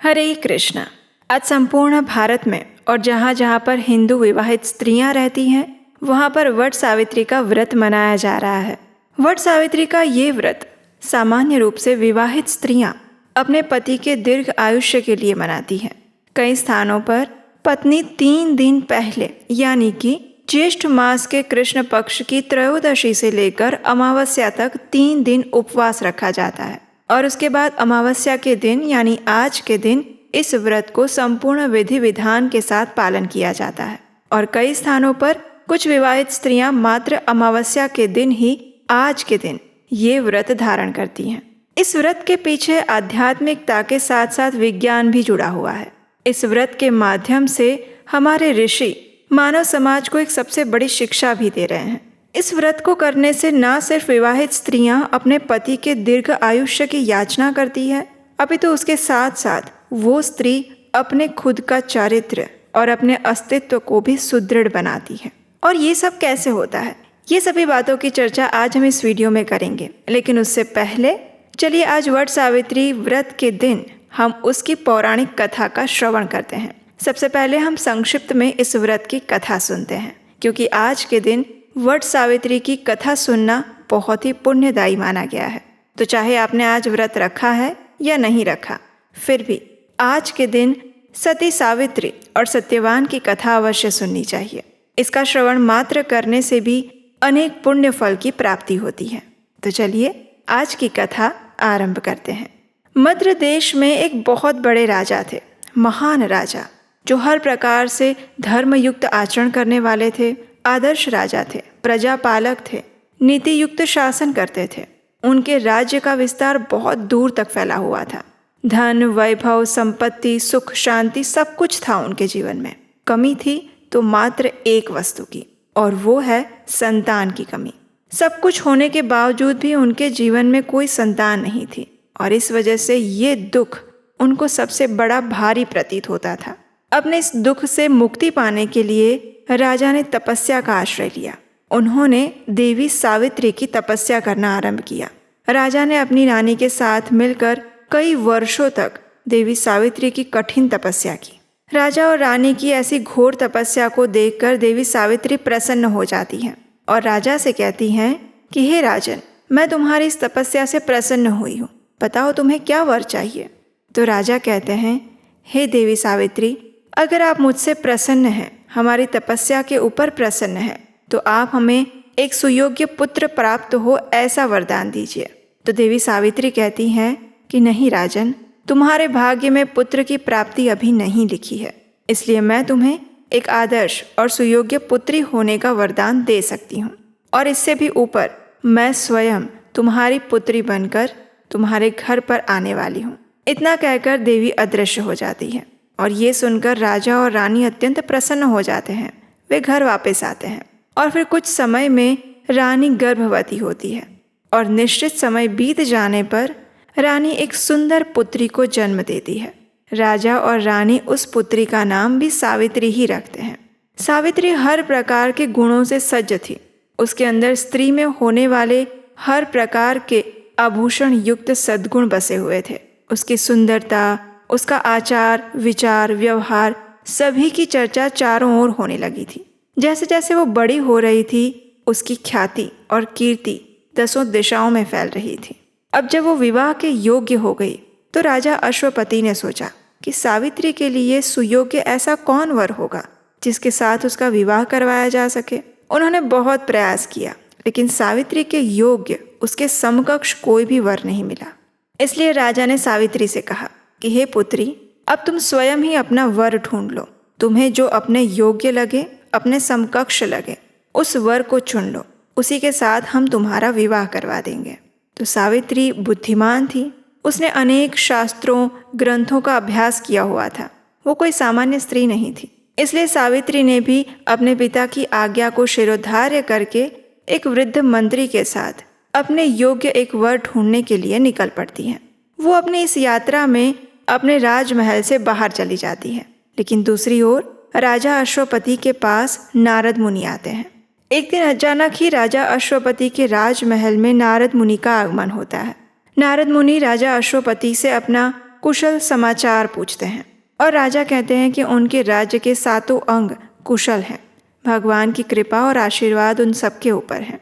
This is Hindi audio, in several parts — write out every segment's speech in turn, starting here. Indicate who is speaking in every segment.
Speaker 1: हरे कृष्णा। आज संपूर्ण भारत में और जहाँ जहाँ पर हिंदू विवाहित स्त्रियाँ रहती हैं वहाँ पर वट सावित्री का व्रत मनाया जा रहा है। वट सावित्री का ये व्रत सामान्य रूप से विवाहित स्त्रियाँ अपने पति के दीर्घ आयुष्य के लिए मनाती हैं। कई स्थानों पर पत्नी 3 दिन पहले यानी कि ज्येष्ठ मास के कृष्ण पक्ष की त्रयोदशी से लेकर अमावस्या तक 3 दिन उपवास रखा जाता है और उसके बाद अमावस्या के दिन यानी आज के दिन इस व्रत को संपूर्ण विधि विधान के साथ पालन किया जाता है। और कई स्थानों पर कुछ विवाहित स्त्रियां मात्र अमावस्या के दिन ही आज के दिन ये व्रत धारण करती हैं। इस व्रत के पीछे आध्यात्मिकता के साथ साथ विज्ञान भी जुड़ा हुआ है। इस व्रत के माध्यम से हमारे ऋषि मानव समाज को एक सबसे बड़ी शिक्षा भी दे रहे हैं। इस व्रत को करने से न सिर्फ विवाहित स्त्रियां अपने पति के दीर्घ आयुष्य की याचना करती है, अपितु उसके साथ साथ वो स्त्री अपने खुद का चारित्र और अपने अस्तित्व को भी सुदृढ़ बनाती है। और ये सब कैसे होता है, ये सभी बातों की चर्चा आज हम इस वीडियो में करेंगे। लेकिन उससे पहले चलिए आज वट सावित्री व्रत के दिन हम उसकी पौराणिक कथा का श्रवण करते हैं। सबसे पहले हम संक्षिप्त में इस व्रत की कथा सुनते हैं, क्योंकि आज के दिन वट सावित्री की कथा सुनना बहुत ही पुण्यदायी माना गया है। तो चाहे आपने आज व्रत रखा है या नहीं रखा, फिर भी आज के दिन सती सावित्री और सत्यवान की कथा अवश्य सुननी चाहिए। इसका श्रवण मात्र करने से भी अनेक पुण्य फल की प्राप्ति होती है। तो चलिए आज की कथा आरंभ करते हैं। मद्र देश में एक बहुत बड़े राजा थे, महान राजा, जो हर प्रकार से धर्मयुक्त आचरण करने वाले थे, आदर्श राजा थे, प्रजापालक थे, नीति युक्त शासन करते थे। उनके राज्य का विस्तार बहुत दूर तक फैला हुआ था। धन, वैभव, संपत्ति, सुख, शांति सब कुछ था उनके जीवन में। कमी थी तो मात्र एक वस्तु की, और वो है संतान की कमी। सब कुछ होने के बावजूद भी उनके जीवन में कोई संतान नहीं थी, और इस वजह से ये दुख उनको सबसे बड़ा भारी प्रतीत होता था। अपने इस दुख से मुक्ति पाने के लिए राजा ने तपस्या का आश्रय लिया। उन्होंने देवी सावित्री की तपस्या करना आरंभ किया। राजा ने अपनी रानी के साथ मिलकर कई वर्षों तक देवी सावित्री की कठिन तपस्या की। राजा और रानी की ऐसी घोर तपस्या को देखकर देवी सावित्री प्रसन्न हो जाती हैं और राजा से कहती हैं कि हे राजन, मैं तुम्हारी इस तपस्या से प्रसन्न हुई हूँ, बताओ तुम्हें क्या वर चाहिए। तो राजा कहते हैं, हे देवी सावित्री, अगर आप मुझसे प्रसन्न हैं, हमारी तपस्या के ऊपर प्रसन्न हैं, तो आप हमें एक सुयोग्य पुत्र प्राप्त हो ऐसा वरदान दीजिए। तो देवी सावित्री कहती हैं कि नहीं राजन, तुम्हारे भाग्य में पुत्र की प्राप्ति अभी नहीं लिखी है, इसलिए मैं तुम्हें एक आदर्श और सुयोग्य पुत्री होने का वरदान दे सकती हूँ, और इससे भी ऊपर मैं स्वयं तुम्हारी पुत्री बनकर तुम्हारे घर पर आने वाली हूँ। इतना कहकर देवी अदृश्य हो जाती है, और ये सुनकर राजा और रानी अत्यंत प्रसन्न हो जाते हैं। वे घर वापस आते हैं, और फिर कुछ समय में रानी गर्भवती होती है, और निश्चित समय बीत जाने पर रानी एक सुंदर पुत्री को जन्म देती है। राजा और रानी उस पुत्री का नाम भी सावित्री ही रखते हैं। सावित्री हर प्रकार के गुणों से सज्ज थी। उसके अंदर स्त्री में होने वाले हर प्रकार के आभूषण युक्त सद्गुण बसे हुए थे। उसकी सुंदरता, उसका आचार, विचार, व्यवहार सभी की चर्चा चारों ओर होने लगी थी। जैसे जैसे वो बड़ी हो रही थी, उसकी ख्याति और कीर्ति 10 दिशाओं में फैल रही थी। अब जब वो विवाह के योग्य हो गई तो राजा अश्वपति ने सोचा कि सावित्री के लिए सुयोग्य ऐसा कौन वर होगा जिसके साथ उसका विवाह करवाया जा सके। उन्होंने बहुत प्रयास किया, लेकिन सावित्री के योग्य उसके समकक्ष कोई भी वर नहीं मिला। इसलिए राजा ने सावित्री से कहा कि हे पुत्री, अब तुम स्वयं ही अपना वर ढूंढ लो। तुम्हें जो अपने योग्य लगे, अपने समकक्ष लगे, उस वर को चुन लो, उसी के साथ हम तुम्हारा विवाह करवा देंगे। तो सावित्री बुद्धिमान थी। उसने अनेक शास्त्रों, ग्रंथों का अभ्यास किया हुआ था। वो कोई सामान्य स्त्री नहीं थी। इसलिए सावित्री ने भी अपने पिता की आज्ञा को शिरोधार्य करके एक वृद्ध मंत्री के साथ अपने योग्य एक वर ढूंढने के लिए निकल पड़ती हैं। वो अपनी इस यात्रा में अपने राजमहल से बाहर चली जाती है, लेकिन दूसरी ओर राजा अश्वपति के पास नारद मुनि आते हैं। एक दिन अचानक ही राजा अश्वपति के राजमहल में नारद मुनि का आगमन होता है। नारद मुनि राजा अश्वपति से अपना कुशल समाचार पूछते हैं और राजा कहते हैं कि उनके राज्य के 7 अंग कुशल हैं। भगवान की कृपा और आशीर्वाद उन सबके ऊपर है।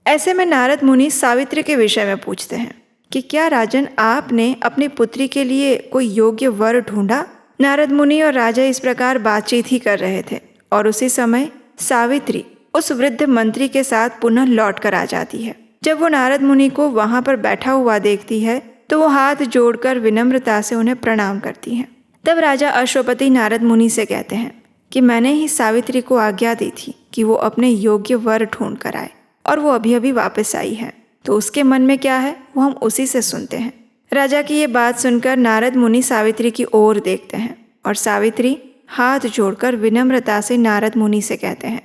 Speaker 1: ऐसे में नारद मुनि सावित्री के विषय में पूछते हैं कि क्या राजन, आपने अपनी पुत्री के लिए कोई योग्य वर ढूंढा? नारद मुनि और राजा इस प्रकार बातचीत ही कर रहे थे और उसी समय सावित्री उस वृद्ध मंत्री के साथ पुनः लौट कर आ जाती है। जब वो नारद मुनि को वहां पर बैठा हुआ देखती है तो वो हाथ जोड़कर विनम्रता से उन्हें प्रणाम करती हैं। तब राजा अश्वपति नारद मुनि से कहते हैं कि मैंने ही सावित्री को आज्ञा दी थी कि वो अपने योग्य वर ढूंढ कर आए और वो अभी अभी वापस आई है, तो उसके मन में क्या है वो हम उसी से सुनते हैं। राजा की ये बात सुनकर नारद मुनि सावित्री की ओर देखते हैं और सावित्री हाथ जोड़कर विनम्रता से नारद मुनि से कहते हैं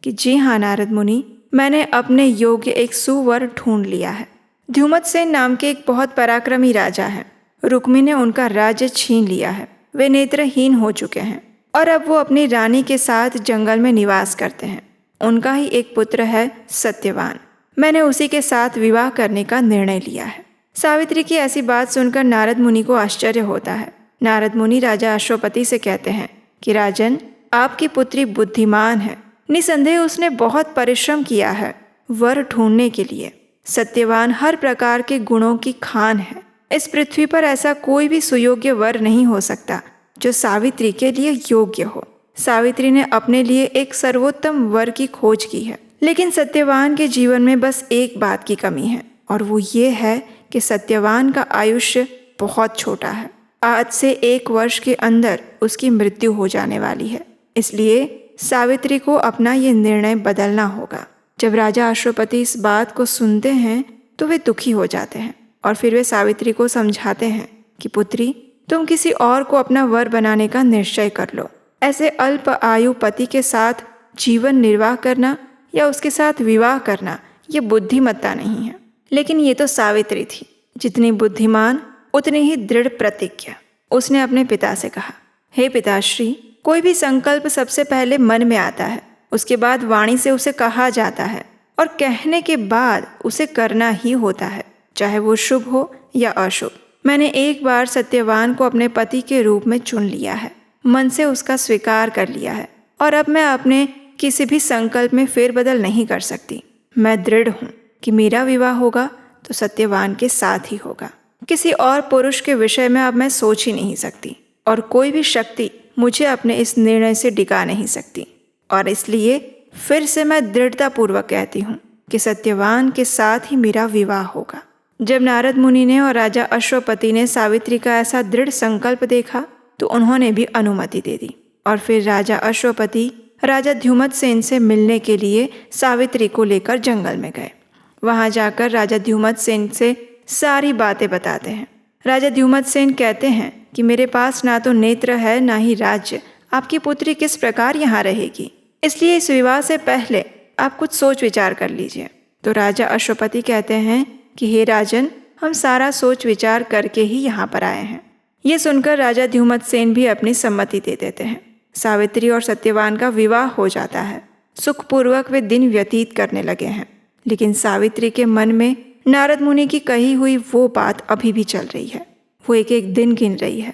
Speaker 1: कि जी हाँ नारद मुनि, मैंने अपने योग्य एक सुवर ढूंढ लिया है। ध्युमतसेन नाम के एक बहुत पराक्रमी राजा हैं। रुक्मी ने उनका राज्य छीन लिया है। वे नेत्रहीन हो चुके हैं और अब वो अपनी रानी के साथ जंगल में निवास करते हैं। उनका ही एक पुत्र है सत्यवान। मैंने उसी के साथ विवाह करने का निर्णय लिया है। सावित्री की ऐसी बात सुनकर नारद मुनि को आश्चर्य होता है। नारद मुनि राजा अश्वपति से कहते हैं कि राजन, आपकी पुत्री बुद्धिमान है। निसंदेह उसने बहुत परिश्रम किया है वर ढूंढने के लिए। सत्यवान हर प्रकार के गुणों की खान है। इस पृथ्वी पर ऐसा कोई भी सुयोग्य वर नहीं हो सकता जो सावित्री के लिए योग्य हो। सावित्री ने अपने लिए एक सर्वोत्तम वर की खोज की है, लेकिन सत्यवान के जीवन में बस एक बात की कमी है और वो ये है कि सत्यवान का आयुष्य बहुत छोटा है। आज से 1 वर्ष के अंदर उसकी मृत्यु हो जाने वाली है। इसलिए सावित्री को अपना ये निर्णय बदलना होगा। जब राजा अश्वपति इस बात को सुनते हैं तो वे दुखी हो जाते हैं और फिर वे सावित्री को समझाते हैं कि पुत्री, तुम किसी और को अपना वर बनाने का निश्चय कर लो। ऐसे अल्प आयु पति के साथ जीवन निर्वाह करना या उसके साथ विवाह करना ये बुद्धिमत्ता नहीं है। लेकिन ये तो सावित्री थी, जितनी बुद्धिमान उतनी ही दृढ़ प्रतिज्ञा। उसने अपने पिता से कहा, हे पिताश्री, कोई भी संकल्प सबसे पहले मन में आता है, उसके बाद वाणी से उसे कहा जाता है और कहने के बाद उसे करना ही होता है, चाहे वो शुभ हो या अशुभ। मैंने एक बार सत्यवान को अपने पति के रूप में चुन लिया है, मन से उसका स्वीकार कर लिया है और अब मैं अपने किसी भी संकल्प में फेरबदल नहीं कर सकती। मैं दृढ़ हूँ कि मेरा विवाह होगा तो सत्यवान के साथ ही होगा। किसी और पुरुष के विषय में अब मैं सोच ही नहीं सकती और कोई भी शक्ति मुझे अपने इस निर्णय से डिगा नहीं सकती। और इसलिए फिर से मैं दृढ़तापूर्वक कहती हूँ कि सत्यवान के साथ ही मेरा विवाह होगा। जब नारद मुनि ने और राजा अश्वपति ने सावित्री का ऐसा दृढ़ संकल्प देखा तो उन्होंने भी अनुमति दे दी और फिर राजा अश्वपति राजा ध्युमतसेन से मिलने के लिए सावित्री को लेकर जंगल में गए। वहां जाकर राजा ध्युमतसेन से सारी बातें बताते हैं। राजा ध्युमतसेन कहते हैं कि मेरे पास ना तो नेत्र है ना ही राज्य, आपकी पुत्री किस प्रकार यहाँ रहेगी, इसलिए इस विवाह से पहले आप कुछ सोच विचार कर लीजिए। तो राजा अश्वपति कहते हैं कि हे राजन, हम सारा सोच विचार करके ही यहाँ पर आए हैं। ये सुनकर राजा ध्युमतसेन भी अपनी सम्मति दे देते हैं। सावित्री और सत्यवान का विवाह हो जाता है। सुखपूर्वक वे दिन व्यतीत करने लगे हैं, लेकिन सावित्री के मन में नारद मुनि की कही हुई वो बात अभी भी चल रही है। वो एक एक दिन गिन रही है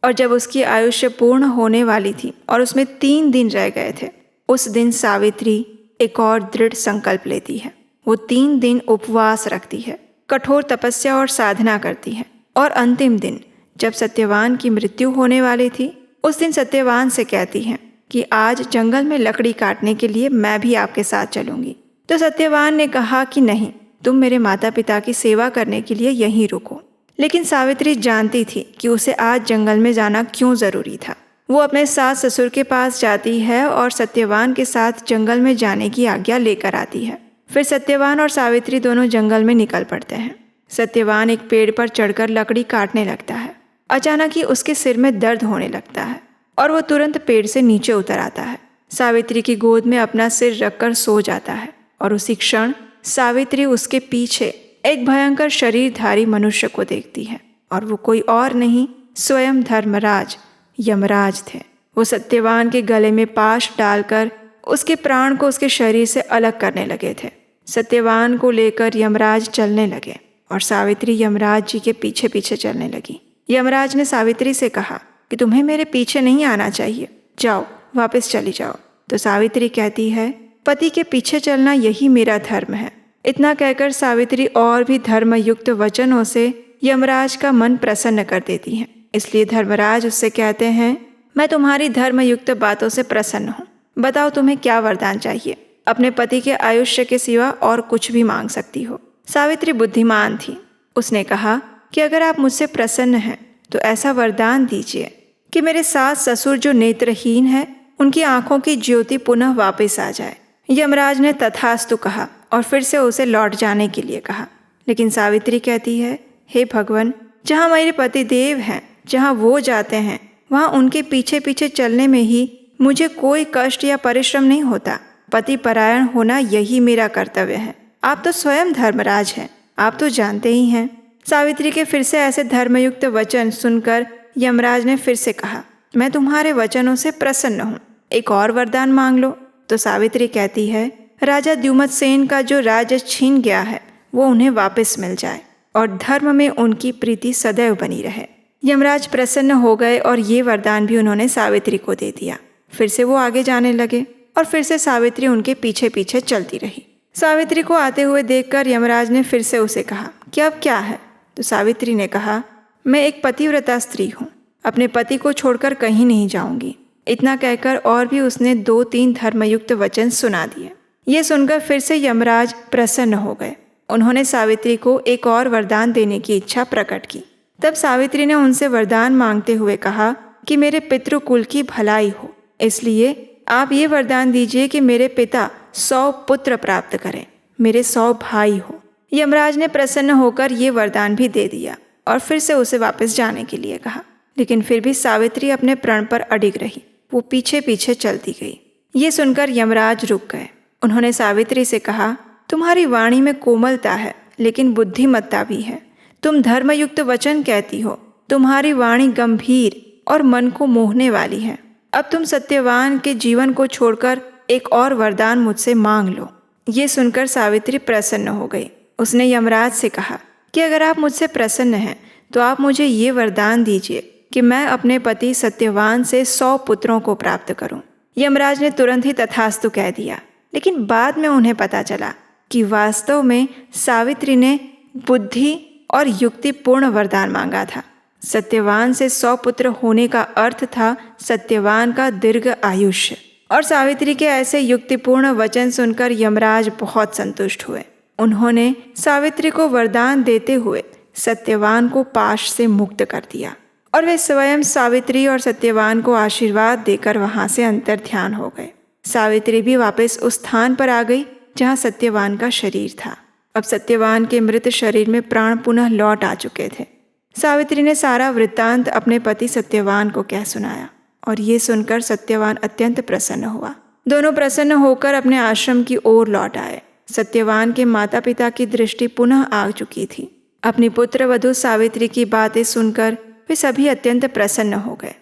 Speaker 1: और जब उसकी आयुष्य पूर्ण होने वाली थी और उसमें 3 दिन रह गए थे, उस दिन सावित्री एक और दृढ़ संकल्प लेती है। वो 3 दिन उपवास रखती है, कठोर तपस्या और साधना करती है और अंतिम दिन जब सत्यवान की मृत्यु होने वाली थी, उस दिन सत्यवान से कहती हैं कि आज जंगल में लकड़ी काटने के लिए मैं भी आपके साथ चलूंगी। तो सत्यवान ने कहा कि नहीं, तुम मेरे माता पिता की सेवा करने के लिए यहीं रुको। लेकिन सावित्री जानती थी कि उसे आज जंगल में जाना क्यों जरूरी था। वो अपने सास ससुर के पास जाती है और सत्यवान के साथ जंगल में जाने की आज्ञा लेकर आती है। फिर सत्यवान और सावित्री दोनों जंगल में निकल पड़ते हैं। सत्यवान एक पेड़ पर चढ़कर लकड़ी काटने लगता है। अचानक ही उसके सिर में दर्द होने लगता है और वो तुरंत पेड़ से नीचे उतर आता है। सावित्री की गोद में अपना सिर रखकर सो जाता है और उसी क्षण सावित्री उसके पीछे एक भयंकर शरीरधारी मनुष्य को देखती है और वो कोई और नहीं, स्वयं धर्मराज यमराज थे। वो सत्यवान के गले में पाश डालकर उसके प्राण को उसके शरीर से अलग करने लगे थे। सत्यवान को लेकर यमराज चलने लगे और सावित्री यमराज जी के पीछे पीछे चलने लगी। यमराज ने सावित्री से कहा कि तुम्हें मेरे पीछे नहीं आना चाहिए, जाओ वापस चली जाओ। तो सावित्री कहती है, पति के पीछे चलना यही मेरा धर्म है। इतना कहकर सावित्री और भी धर्मयुक्त वचनों से यमराज का मन प्रसन्न कर देती हैं। इसलिए धर्मराज उससे कहते हैं, मैं तुम्हारी धर्मयुक्त बातों से प्रसन्न हूँ, बताओ तुम्हें क्या वरदान चाहिए। अपने पति के आयुष्य के सिवा और कुछ भी मांग सकती हो। सावित्री बुद्धिमान थी। उसने कहा कि अगर आप मुझसे प्रसन्न हैं तो ऐसा वरदान दीजिए कि मेरे सास ससुर जो नेत्रहीन है उनकी आंखों की ज्योति पुनः वापस आ जाए। यमराज ने तथास्तु कहा और फिर से उसे लौट जाने के लिए कहा। लेकिन सावित्री कहती है, हे भगवान, जहाँ मेरे पति देव हैं, जहाँ वो जाते हैं, वहाँ उनके पीछे पीछे चलने में ही मुझे कोई कष्ट या परिश्रम नहीं होता। पति परायण होना यही मेरा कर्तव्य है। आप तो स्वयं धर्मराज हैं, आप तो जानते ही हैं। सावित्री के फिर से ऐसे धर्मयुक्त वचन सुनकर यमराज ने फिर से कहा, मैं तुम्हारे वचनों से प्रसन्न हूँ, एक और वरदान मांग लो। तो सावित्री कहती है, राजा द्युमत्सेन का जो राज्य छीन गया है वो उन्हें वापस मिल जाए और धर्म में उनकी प्रीति सदैव बनी रहे। यमराज प्रसन्न हो गए और ये वरदान भी उन्होंने सावित्री को दे दिया। फिर से वो आगे जाने लगे और फिर से सावित्री उनके पीछे पीछे चलती रही। सावित्री को आते हुए देखकर यमराज ने फिर से उसे कहा कि अब क्या है। तो सावित्री ने कहा, मैं एक पतिव्रता स्त्री हूँ, अपने पति को छोड़कर कहीं नहीं जाऊंगी। इतना कहकर और भी उसने 2-3 धर्मयुक्त वचन सुना दिए। ये सुनकर फिर से यमराज प्रसन्न हो गए। उन्होंने सावित्री को एक और वरदान देने की इच्छा प्रकट की। तब सावित्री ने उनसे वरदान मांगते हुए कहा कि मेरे पितृकुल की भलाई हो, इसलिए आप ये वरदान दीजिए कि मेरे पिता 100 पुत्र प्राप्त करें, मेरे 100 भाई हो। यमराज ने प्रसन्न होकर ये वरदान भी दे दिया और फिर से उसे वापस जाने के लिए कहा। लेकिन फिर भी सावित्री अपने प्रण पर अडिग रही। वो पीछे पीछे चलती गई। ये सुनकर यमराज रुक गए। उन्होंने सावित्री से कहा, तुम्हारी वाणी में कोमलता है लेकिन बुद्धिमत्ता भी है। तुम धर्मयुक्त वचन कहती हो, तुम्हारी वाणी गंभीर और मन को मोहने वाली है। अब तुम सत्यवान के जीवन को छोड़कर एक और वरदान मुझसे मांग लो। ये सुनकर सावित्री प्रसन्न हो गई। उसने यमराज से कहा कि अगर आप मुझसे प्रसन्न हैं तो आप मुझे ये वरदान दीजिए कि मैं अपने पति सत्यवान से 100 पुत्रों को प्राप्त करूं। यमराज ने तुरंत ही तथास्तु कह दिया। लेकिन बाद में उन्हें पता चला कि वास्तव में सावित्री ने बुद्धि और युक्तिपूर्ण वरदान मांगा था। सत्यवान से 100 पुत्र होने का अर्थ था सत्यवान का दीर्घ आयुष्य। और सावित्री के ऐसे युक्तिपूर्ण वचन सुनकर यमराज बहुत संतुष्ट हुए। उन्होंने सावित्री को वरदान देते हुए सत्यवान को पाश से मुक्त कर दिया और वे स्वयं सावित्री और सत्यवान को आशीर्वाद देकर वहां से अंतर्ध्यान हो गए। सावित्री भी वापस उस स्थान पर आ गई जहां सत्यवान का शरीर था। अब सत्यवान के मृत शरीर में प्राण पुनः लौट आ चुके थे। सावित्री ने सारा वृत्तांत अपने पति सत्यवान को कह सुनाया और ये सुनकर सत्यवान अत्यंत प्रसन्न हुआ। दोनों प्रसन्न होकर अपने आश्रम की ओर लौट आए। सत्यवान के माता पिता की दृष्टि पुनः आ चुकी थी। अपनी पुत्र वधू सावित्री की बातें सुनकर वे सभी अत्यंत प्रसन्न हो गए।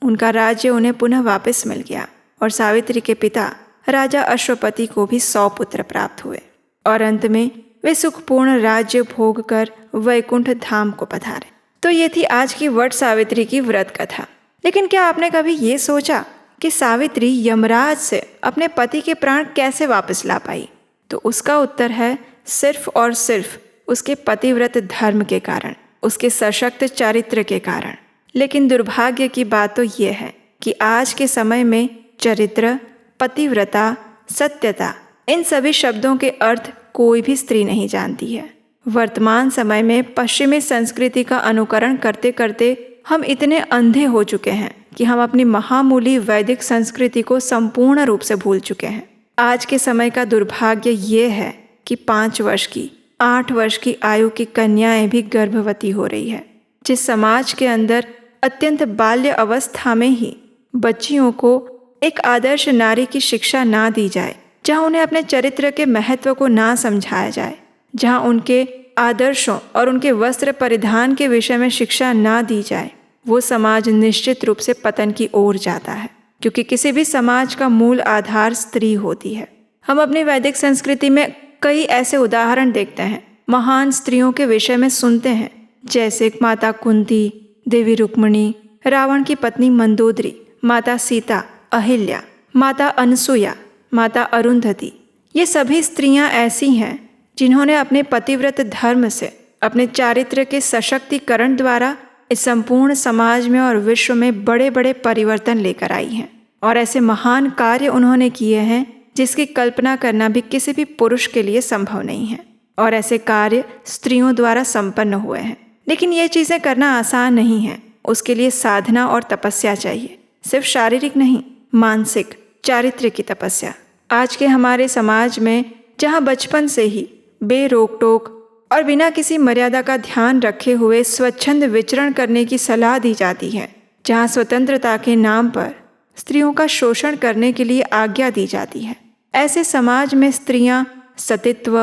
Speaker 1: उनका राज्य उन्हें पुनः वापस मिल गया और सावित्री के पिता राजा अश्वपति को भी 100 पुत्र प्राप्त हुए और अंत में वे सुखपूर्ण राज्य भोग कर वैकुंठ धाम को पधारे। तो ये थी आज की वट सावित्री की व्रत कथा। लेकिन क्या आपने कभी ये सोचा कि सावित्री यमराज से अपने पति के प्राण कैसे वापस ला पाई? तो उसका उत्तर है सिर्फ और सिर्फ उसके पतिव्रत धर्म के कारण, उसके सशक्त चरित्र के कारण। लेकिन दुर्भाग्य की बात तो ये है कि आज के समय में चरित्र, पतिव्रता, सत्यता, इन सभी शब्दों के अर्थ कोई भी स्त्री नहीं जानती है। वर्तमान समय में पश्चिमी संस्कृति का अनुकरण करते करते हम इतने अंधे हो चुके हैं कि हम अपनी महामूली वैदिक संस्कृति को संपूर्ण रूप से भूल चुके हैं। आज के समय का दुर्भाग्य ये है कि 5 वर्ष की, 8 वर्ष की आयु की कन्याएं भी गर्भवती हो रही है। जिस समाज के अंदर अत्यंत बाल्य अवस्था में ही बच्चियों को एक आदर्श नारी की शिक्षा ना दी जाए, जहाँ उन्हें अपने चरित्र के महत्व को ना समझाया जाए, जहाँ उनके आदर्शों और उनके वस्त्र परिधान के विषय में शिक्षा ना दी जाए, वो समाज निश्चित रूप से पतन की ओर जाता है। क्योंकि किसी भी समाज का मूल आधार स्त्री होती है। हम अपनी वैदिक संस्कृति में कई ऐसे उदाहरण देखते हैं, महान स्त्रियों के विषय में सुनते हैं, जैसे माता कुंती, देवी रुक्मिणी, रावण की पत्नी मंदोदरी, माता सीता, अहिल्या, माता अनसुया, माता अरुंधति, ये सभी स्त्रियां ऐसी हैं जिन्होंने अपने पतिव्रत धर्म से, अपने चारित्र्य के सशक्तिकरण द्वारा इस संपूर्ण समाज में और विश्व में बड़े बड़े परिवर्तन लेकर आई हैं। और ऐसे महान कार्य उन्होंने किए हैं जिसकी कल्पना करना भी किसी भी पुरुष के लिए संभव नहीं है। और ऐसे कार्य स्त्रियों द्वारा संपन्न हुए हैं। लेकिन ये चीज़ें करना आसान नहीं है। उसके लिए साधना और तपस्या चाहिए, सिर्फ शारीरिक नहीं, मानसिक, चारित्र्य की तपस्या। आज के हमारे समाज में जहाँ बचपन से ही बेरोक टोक और बिना किसी मर्यादा का ध्यान रखे हुए स्वच्छंद विचरण करने की सलाह दी जाती है, जहाँ स्वतंत्रता के नाम पर स्त्रियों का शोषण करने के लिए आज्ञा दी जाती है, ऐसे समाज में स्त्रियां सतीत्व,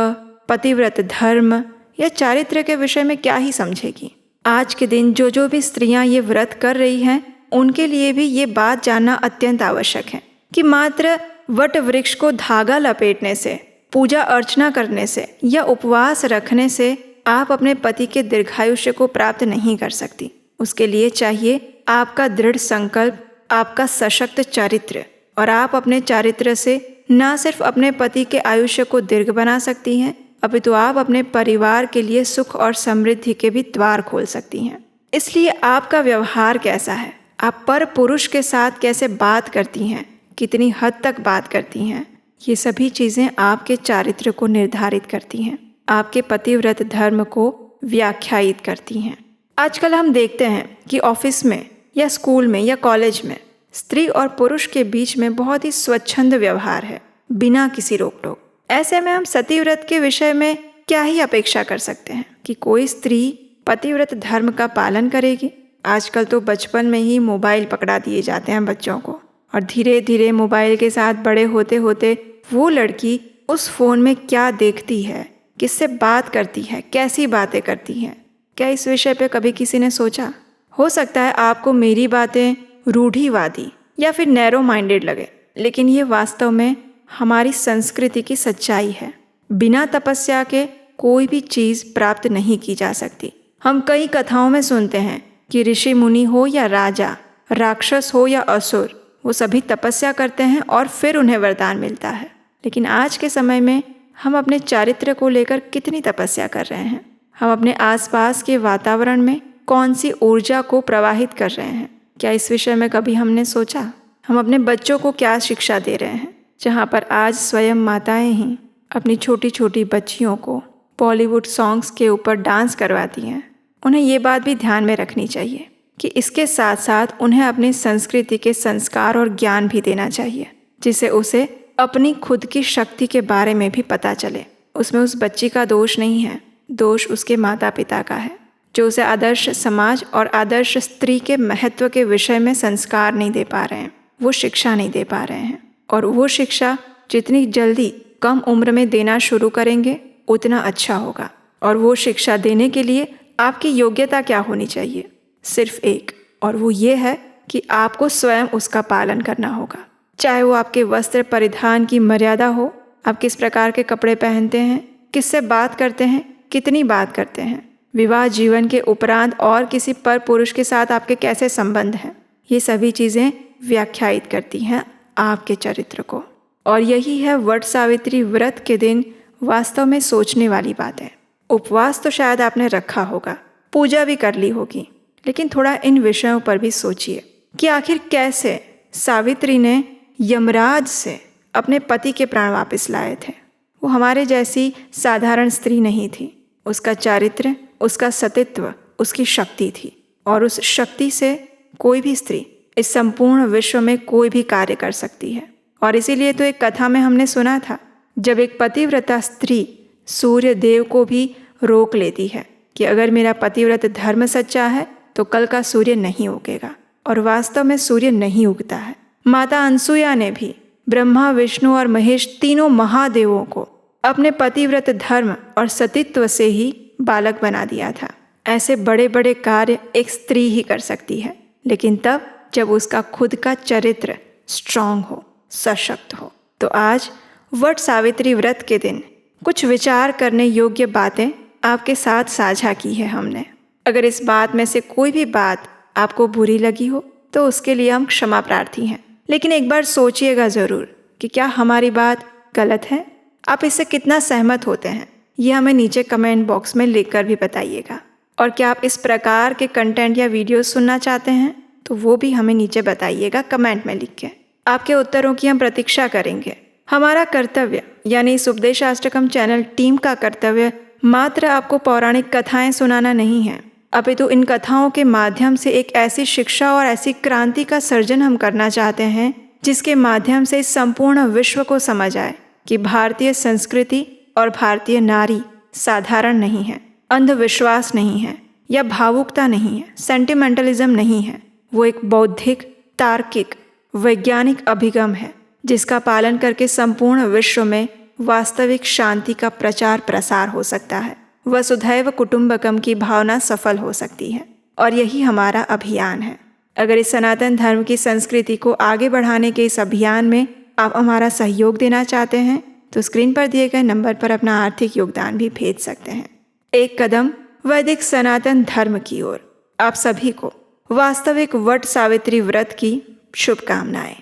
Speaker 1: पतिव्रत धर्म या चारित्र्य के विषय में क्या ही समझेगी। आज के दिन जो भी स्त्रियां ये व्रत कर रही हैं, उनके लिए भी ये बात जानना अत्यंत आवश्यक है कि मात्र वट वृक्ष को धागा लपेटने से, पूजा अर्चना करने से या उपवास रखने से आप अपने पति के दीर्घायुष्य को प्राप्त नहीं कर सकती। उसके लिए चाहिए आपका दृढ़ संकल्प, आपका सशक्त चारित्र्य। और आप अपने चारित्र्य से न सिर्फ अपने पति के आयुष्य को दीर्घ बना सकती हैं, अपितु आप अपने परिवार के लिए सुख और समृद्धि के भी द्वार खोल सकती हैं। इसलिए आपका व्यवहार कैसा है, आप पर पुरुष के साथ कैसे बात करती हैं, कितनी हद तक बात करती हैं, ये सभी चीज़ें आपके चारित्र्य को निर्धारित करती हैं, आपके पतिव्रत धर्म को व्याख्यायित करती हैं। आजकल हम देखते हैं कि ऑफिस में या स्कूल में या कॉलेज में स्त्री और पुरुष के बीच में बहुत ही स्वच्छंद व्यवहार है, बिना किसी रोक टोक। ऐसे में हम सतीव्रत के विषय में क्या ही अपेक्षा कर सकते हैं कि कोई स्त्री पतिव्रत धर्म का पालन करेगी। आजकल तो बचपन में ही मोबाइल पकड़ा दिए जाते हैं बच्चों को, और धीरे धीरे मोबाइल के साथ बड़े होते होते वो लड़की उस फ़ोन में क्या देखती है, किससे बात करती है, कैसी बातें करती हैं, क्या इस विषय पे कभी किसी ने सोचा? हो सकता है आपको मेरी बातें रूढ़िवादी या फिर नैरो माइंडेड लगे, लेकिन ये वास्तव में हमारी संस्कृति की सच्चाई है। बिना तपस्या के कोई भी चीज़ प्राप्त नहीं की जा सकती। हम कई कथाओं में सुनते हैं कि ऋषि मुनि हो या राजा, राक्षस हो या असुर, वो सभी तपस्या करते हैं और फिर उन्हें वरदान मिलता है। लेकिन आज के समय में हम अपने चारित्र्य को लेकर कितनी तपस्या कर रहे हैं? हम अपने आसपास के वातावरण में कौन सी ऊर्जा को प्रवाहित कर रहे हैं? क्या इस विषय में कभी हमने सोचा? हम अपने बच्चों को क्या शिक्षा दे रहे हैं? जहाँ पर आज स्वयं माताएं ही अपनी छोटी छोटी बच्चियों को बॉलीवुड सॉन्ग्स के ऊपर डांस करवाती हैं। उन्हें ये बात भी ध्यान में रखनी चाहिए कि इसके साथ साथ उन्हें अपनी संस्कृति के संस्कार और ज्ञान भी देना चाहिए, जिससे उसे अपनी खुद की शक्ति के बारे में भी पता चले। उसमें उस बच्ची का दोष नहीं है, दोष उसके माता पिता का है, जो उसे आदर्श समाज और आदर्श स्त्री के महत्व के विषय में संस्कार नहीं दे पा रहे हैं, वो शिक्षा नहीं दे पा रहे हैं। और वो शिक्षा जितनी जल्दी कम उम्र में देना शुरू करेंगे उतना अच्छा होगा। और वो शिक्षा देने के लिए आपकी योग्यता क्या होनी चाहिए? सिर्फ एक, और वो ये है कि आपको स्वयं उसका पालन करना होगा। चाहे वो आपके वस्त्र परिधान की मर्यादा हो, आप किस प्रकार के कपड़े पहनते हैं, किससे बात करते हैं, कितनी बात करते हैं, विवाह जीवन के उपरांत और किसी पर पुरुष के साथ आपके कैसे संबंध हैं, ये सभी चीज़ें व्याख्यायित करती हैं आपके चरित्र को। और यही है वट सावित्री व्रत के दिन वास्तव में सोचने वाली बात है। उपवास तो शायद आपने रखा होगा, पूजा भी कर ली होगी, लेकिन थोड़ा इन विषयों पर भी सोचिए कि आखिर कैसे सावित्री ने यमराज से अपने पति के प्राण वापस लाए थे। वो हमारे जैसी साधारण स्त्री नहीं थी। उसका चारित्र्य, उसका सतीत्व, उसकी शक्ति थी, और उस शक्ति से कोई भी स्त्री इस संपूर्ण विश्व में कोई भी कार्य कर सकती है। और इसीलिए तो एक कथा में हमने सुना था, जब एक पतिव्रता स्त्री सूर्य देव को भी रोक लेती है कि अगर मेरा पतिव्रत धर्म सच्चा है तो कल का सूर्य नहीं उगेगा, और वास्तव में सूर्य नहीं उगता है। माता अनसुया ने भी ब्रह्मा, विष्णु और महेश तीनों महादेवों को अपने पतिव्रत धर्म और सतीत्व से ही बालक बना दिया था। ऐसे बड़े बड़े कार्य एक स्त्री ही कर सकती है, लेकिन तब जब उसका खुद का चरित्र स्ट्रांग हो, सशक्त हो। तो आज वट सावित्री व्रत के दिन कुछ विचार करने योग्य बातें आपके साथ साझा की है हमने। अगर इस बात में से कोई भी बात आपको बुरी लगी हो तो उसके लिए हम क्षमा प्रार्थी हैं, लेकिन एक बार सोचिएगा ज़रूर कि क्या हमारी बात गलत है। आप इससे कितना सहमत होते हैं ये हमें नीचे कमेंट बॉक्स में लिखकर भी बताइएगा। और क्या आप इस प्रकार के कंटेंट या वीडियो सुनना चाहते हैं तो वो भी हमें नीचे बताइएगा कमेंट में लिख के। आपके उत्तरों की हम प्रतीक्षा करेंगे। हमारा कर्तव्य यानी इस उपदेशाष्टकम चैनल टीम का कर्तव्य मात्र आपको पौराणिक कथाएं सुनाना नहीं है, अपितु इन कथाओं के माध्यम से एक ऐसी शिक्षा और ऐसी क्रांति का सर्जन हम करना चाहते हैं जिसके माध्यम से इस संपूर्ण विश्व को समझ आए कि भारतीय संस्कृति और भारतीय नारी साधारण नहीं है, अंधविश्वास नहीं है या भावुकता नहीं है, सेंटिमेंटलिज्म नहीं है। वो एक बौद्धिक, तार्किक, वैज्ञानिक अभिगम है जिसका पालन करके संपूर्ण विश्व में वास्तविक शांति का प्रचार प्रसार हो सकता है। वसुधैव कुटुंबकम की भावना सफल हो सकती है और यही हमारा अभियान है। अगर इस सनातन धर्म की संस्कृति को आगे बढ़ाने के इस अभियान में आप हमारा सहयोग देना चाहते हैं तो स्क्रीन पर दिए गए नंबर पर अपना आर्थिक योगदान भी भेज सकते हैं। एक कदम वैदिक सनातन धर्म की ओर। आप सभी को वास्तविक वट सावित्री व्रत की शुभकामनाएं।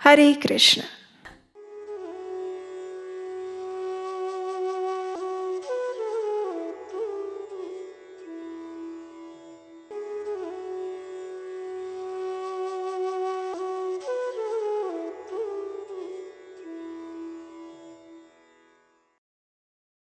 Speaker 1: हरे कृष्ण।